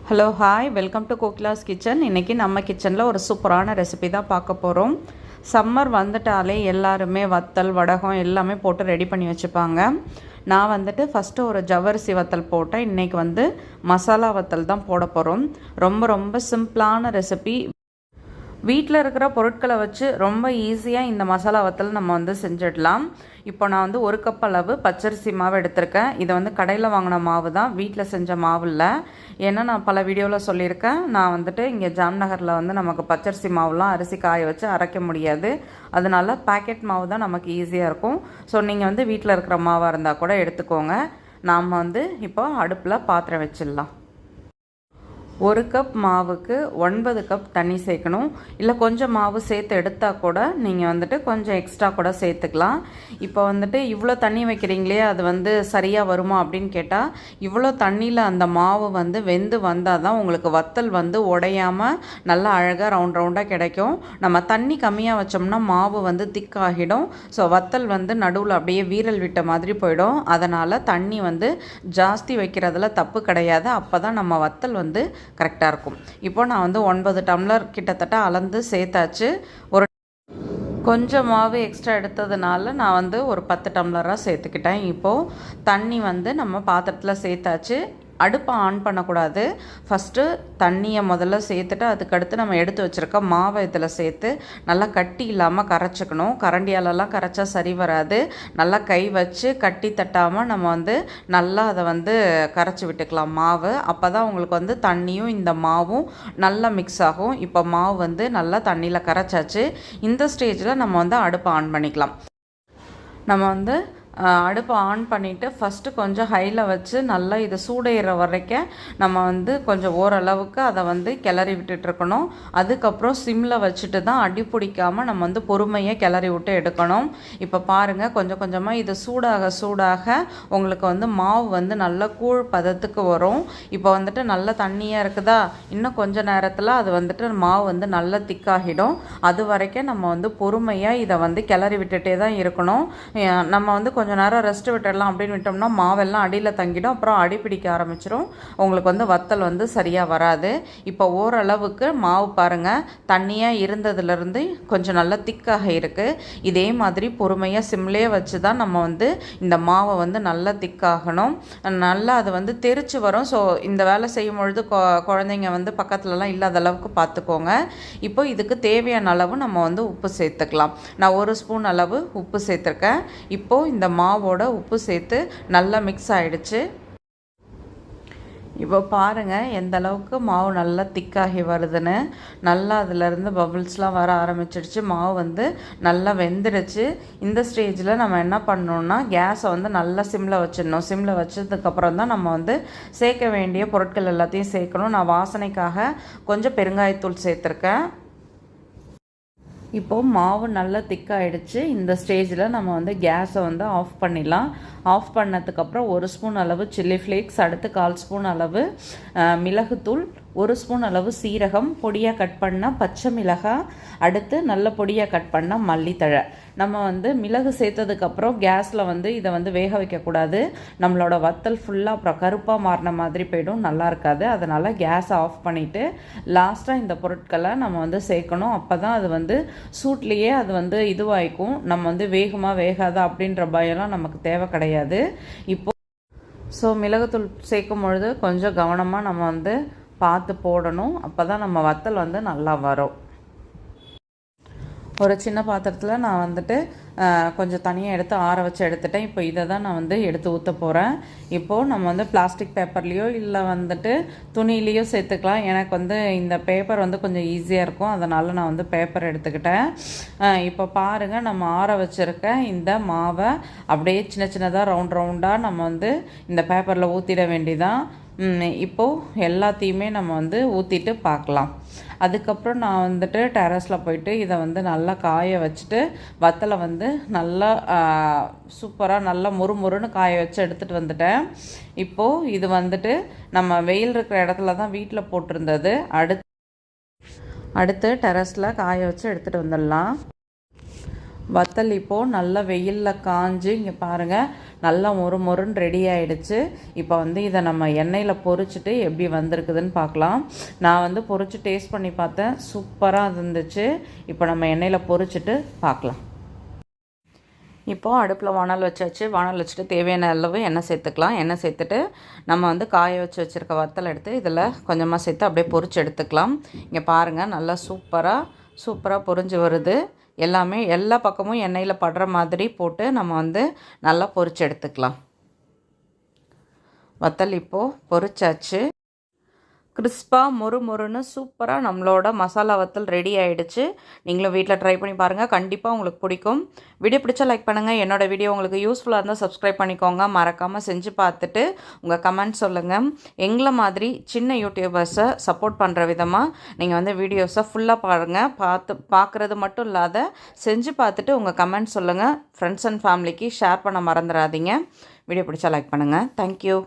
Hello hi, welcome to Kokila's kitchen. இன்றைக்கி நம்ம கிச்சனில் ஒரு சூப்பரான ரெசிபி தான் பார்க்க போகிறோம். சம்மர் வந்துட்டாலே எல்லாருமே வத்தல் வடகம் எல்லாமே போட்டு ரெடி பண்ணி வச்சுப்பாங்க. நான் வந்துட்டு ஃபஸ்ட்டு ஒரு ஜவ்வரிசி வத்தல் போட்டேன். இன்றைக்கி மசாலா வத்தல் தான் போட போகிறோம். ரொம்ப ரொம்ப சிம்பிளான ரெசிபி. வீட்டில் இருக்கிற பொருட்களை வச்சு ரொம்ப ஈஸியாக இந்த மசாலா வத்தல் நம்ம செஞ்சிடலாம். இப்போ நான் ஒரு கப் அளவு பச்சரிசி மாவு எடுத்திருக்கேன். இதை கடையில் வாங்கின மாவு தான், வீட்டில் செஞ்ச மாவு இல்லை. ஏன்னா நான் பல வீடியோவில் சொல்லியிருக்கேன், நான் இங்கே ஜாம்நகரில் நமக்கு பச்சரிசி மாவுலாம் அரிசி காய வச்சு அரைக்க முடியாது. அதனால பேக்கெட் மாவு தான் நமக்கு ஈஸியாக இருக்கும். ஸோ நீங்கள் வீட்டில் இருக்கிற மாவாக இருந்தால் கூட எடுத்துக்கோங்க. நாம் இப்போ அடுப்பில் பாத்திரம் வச்சிடலாம். ஒரு கப் மாவுக்கு 9 கப் தண்ணி சேர்க்கணும். இல்லை கொஞ்சம் மாவு சேர்த்து எடுத்தால் கூட நீங்கள் கொஞ்சம் எக்ஸ்ட்ரா கூட சேர்த்துக்கலாம். இப்போ இவ்வளோ தண்ணி வைக்கிறீங்களே, அது சரியாக வருமா அப்படின்னு கேட்டால், இவ்வளோ தண்ணியில் அந்த மாவு வெந்து வந்தால் தான் உங்களுக்கு வத்தல் உடையாமல் நல்லா அழகாக ரவுண்டாக கிடைக்கும். நம்ம தண்ணி கம்மியாக வச்சோம்னா மாவு திக்காகிடும். ஸோ வத்தல் நடுவில் அப்படியே வீரல் விட்ட மாதிரி போயிடும். அதனால் தண்ணி ஜாஸ்தி வைக்கிறதுல தப்பு கிடையாது. அப்போ தான் நம்ம வத்தல் கரெக்டாக இருக்கும். இப்போ நான் 9 டம்ளர் கிட்டத்தட்ட அளந்து சேர்த்தாச்சு. ஒரு கொஞ்சம் மாவு எக்ஸ்ட்ரா எடுத்ததுனால நான் ஒரு 10 டம்ளராக சேர்த்துக்கிட்டேன். இப்போது தண்ணி நம்ம பாத்திரத்தில் சேர்த்தாச்சு. அடுப்பை ஆன் பண்ணக்கூடாது. ஃபஸ்ட்டு தண்ணியை முதல்ல சேர்த்துட்டு அதுக்கடுத்து நம்ம எடுத்து வச்சுருக்க மாவை இதில் சேர்த்து நல்லா கட்டி இல்லாமல் கரைச்சிக்கணும். கரண்டியாலெல்லாம் கரைச்சா சரி வராது. நல்லா கை வச்சு கட்டி தட்டாமல் நம்ம நல்லா அதை கரைச்சி விட்டுக்கலாம் மாவு. அப்போ தான் உங்களுக்கு தண்ணியும் இந்த மாவும் நல்லா மிக்ஸ் ஆகும். இப்போ மாவு நல்லா தண்ணியில் கரைச்சாச்சு. இந்த ஸ்டேஜில் நம்ம அடுப்பை ஆன் பண்ணிக்கலாம். நம்ம அடுப்பை ஆன் பண்ணிவிட்டு ஃபஸ்ட்டு கொஞ்சம் ஹையில் வச்சு நல்லா இது சூடேற வரைக்கும் நம்ம கொஞ்சம் ஓரளவுக்கு அதை கிளறி விட்டுட்ருக்கணும். அதுக்கப்புறம் சிம்மில் வச்சுட்டு தான் அடி பிடிக்காமல் நம்ம பொறுமையாக கிளறி விட்டு எடுக்கணும். இப்போ பாருங்கள், கொஞ்சம் கொஞ்சமாக இது சூடாக சூடாக உங்களுக்கு மாவு நல்லா கூழ் பதத்துக்கு வரும். இப்போ நல்ல தண்ணியாக இருக்குதா, இன்னும் கொஞ்சம் நேரத்தில் அது மாவு நல்லா திக்காகிடும். அது வரைக்கும் நம்ம பொறுமையாக இதை கிளறி விட்டுட்டே தான் இருக்கணும். நம்ம கொஞ்சம் நேரம் ரெஸ்ட் விட்டுடலாம் அப்படின்னு விட்டோம்னா மாவெல்லாம் அடியில் தங்கிடும். அப்புறம் அடி பிடிக்க ஆரம்பிச்சிடும். உங்களுக்கு வத்தல் சரியாக வராது. இப்போ ஓரளவுக்கு மாவு பாருங்கள், தண்ணியாக இருந்ததுலேருந்து கொஞ்சம் நல்லா திக்காக இருக்குது. இதே மாதிரி பொறுமையாக சிம்லேயே வச்சு தான் நம்ம இந்த மாவை நல்லா திக்காகணும். நல்லா அது தெரிச்சு வரும். ஸோ இந்த வேலை செய்யும் பொழுது குழந்தைங்க பக்கத்துலலாம் இல்லாத அளவுக்கு பார்த்துக்கோங்க. இப்போ இதுக்கு தேவையான அளவு நம்ம உப்பு சேர்த்துக்கலாம். நான் 1 ஸ்பூன் அளவு உப்பு சேர்த்துருக்கேன். இப்போது இந்த மாவோட உப்பு சேர்த்து நல்லா மிக்ஸ் ஆகிடுச்சு. இப்போ பாருங்கள் எந்த அளவுக்கு மாவு நல்லா திக்காகி வருதுன்னு. நல்லா அதிலேருந்து பபிள்ஸ்லாம் வர ஆரம்பிச்சிடுச்சு. மாவு நல்லா வெந்துடுச்சு. இந்த ஸ்டேஜில் நம்ம என்ன பண்ணணுன்னா, கேஸை நல்லா சிம்மில் வச்சிடணும். சிம்மில் வச்சதுக்கப்புறம் தான் நம்ம சேர்க்க வேண்டிய பொருட்கள் எல்லாத்தையும் சேர்க்கணும். நான் வாசனைக்காக கொஞ்சம் பெருங்காயத்தூள் சேர்த்துருக்கேன். இப்போது மாவு நல்லா திக்காகிடுச்சு. இந்த ஸ்டேஜில் நம்ம கேஸை ஆஃப் பண்ணிடலாம். ஆஃப் பண்ணதுக்கப்புறம் 1 ஸ்பூன் அளவு சில்லி ஃப்ளேக்ஸ், அடுத்து 1/4 ஸ்பூன் அளவு மிளகுத்தூள், 1 ஸ்பூன் அளவு சீரகம், பொடியாக கட் பண்ண பச்சை மிளகாய், அடுத்து நல்ல பொடியாக கட் பண்ண மல்லித்தழை. நம்ம மிளகு சேர்த்ததுக்கப்புறம் கேஸில் இதை வேக வைக்கக்கூடாது. நம்மளோட வத்தல் ஃபுல்லாக அப்புறம் கருப்பாக மாறின மாதிரி போய்டும், நல்லா இருக்காது. அதனால் கேஸை ஆஃப் பண்ணிவிட்டு லாஸ்ட்டாக இந்த பொருட்களை நம்ம சேர்க்கணும். அப்போ தான் அது சூட்லேயே அது இதுவாகிக்கும். நம்ம வேகுமா வேகாதா அப்படின்ற பயம்லாம் நமக்கு தேவை கிடையாது. இப்போது மிளகுத்தூள் சேர்க்கும் பொழுது கொஞ்சம் கவனமாக நம்ம பார்த்து போடணும். அப்போ தான் நம்ம வத்தல் நல்லா வரும். ஒரு சின்ன பாத்திரத்தில் நான் கொஞ்சம் தனியாக எடுத்து ஆற வச்சு எடுத்துட்டேன். இப்போ இதை தான் நான் எடுத்து ஊற்ற போகிறேன். இப்போது நம்ம பிளாஸ்டிக் பேப்பர்லேயோ இல்லை துணியிலையோ சேர்த்துக்கலாம். எனக்கு இந்த பேப்பர் கொஞ்சம் ஈஸியாக இருக்கும். அதனால் நான் பேப்பர் எடுத்துக்கிட்டேன். இப்போ பாருங்கள், நம்ம ஆற வச்சுருக்க இந்த மாவை அப்படியே சின்ன சின்னதாக ரவுண்டாக நம்ம இந்த பேப்பரில் ஊற்றிட வேண்டியதான். இப்போது எல்லாத்தையுமே நம்ம ஊற்றிட்டு பார்க்கலாம். அதுக்கப்புறம் நான் டெரஸில் போயிட்டு இதை நல்லா காய வச்சுட்டு வத்தலை நல்லா சூப்பராக நல்லா முறுமுறுன்னு காய வச்சு எடுத்துகிட்டு வந்துட்டேன். இப்போது இது நம்ம வெயில் இருக்கிற இடத்துல தான் வீட்டில் போட்டிருந்தது. அடுத்து டெரஸில் காய வச்சு எடுத்துகிட்டு வந்துடலாம். வத்தல் இப்போது நல்லா வெயிலில் காஞ்சு இங்கே பாருங்கள் நல்லா மொறு மொறுன்னு ரெடி ஆகிடுச்சு. இப்போ வந்து இதை நம்ம எண்ணெயில் பொரிச்சிட்டு எப்படி வந்திருக்குதுன்னு பார்க்கலாம். நான் வந்து பொரிச்சு டேஸ்ட் பண்ணி பார்த்தேன், சூப்பராக இருந்துச்சு. இப்போ நம்ம எண்ணெயில் பொரிச்சிட்டு பார்க்கலாம். இப்போது அடுப்பில் வானல் வச்சாச்சு. வானல் வச்சுட்டு தேவையான அளவு எண்ணெய் சேர்த்துக்கலாம். எண்ணெய் சேர்த்துட்டு நம்ம வந்து காய வச்சு வச்சுருக்க வத்தல் எடுத்து இதில் கொஞ்சமாக சேர்த்து அப்படியே பொரிச்சு எடுத்துக்கலாம். இங்கே பாருங்கள் நல்லா சூப்பராக பொரிஞ்சு வருது. எல்லாமே எல்லா பக்கமும் எண்ணெயில் படுற மாதிரி போட்டு நம்ம வந்து நல்லா பொரிச்சு எடுத்துக்கலாம். வத்தல் இப்போது பொரிச்சாச்சு. கிறிஸ்பாக மொறுன்னு சூப்பராக நம்மளோட மசாலா வத்தல் ரெடி ஆகிடுச்சு. நீங்களும் வீட்டில் ட்ரை பண்ணி பாருங்கள், கண்டிப்பாக உங்களுக்கு பிடிக்கும். வீடியோ பிடிச்சா லைக் பண்ணுங்கள். என்னோடய வீடியோ உங்களுக்கு யூஸ்ஃபுல்லாக இருந்தால் சப்ஸ்கிரைப் பண்ணிக்கோங்க. மறக்காமல் செஞ்சு பார்த்துட்டு உங்கள் கமெண்ட் சொல்லுங்கள். எங்களை மாதிரி சின்ன யூடியூபர்ஸை சப்போர்ட் பண்ணுற விதமாக நீங்கள் வந்து வீடியோஸை ஃபுல்லாக பாருங்கள். பார்க்குறது மட்டும் இல்லாத செஞ்சு பார்த்துட்டு உங்கள் கமெண்ட் சொல்லுங்கள். ஃப்ரெண்ட்ஸ் அண்ட் ஃபேமிலிக்கு ஷேர் பண்ண மறந்துடாதீங்க. வீடியோ பிடிச்சா லைக் பண்ணுங்கள். தேங்க்யூ.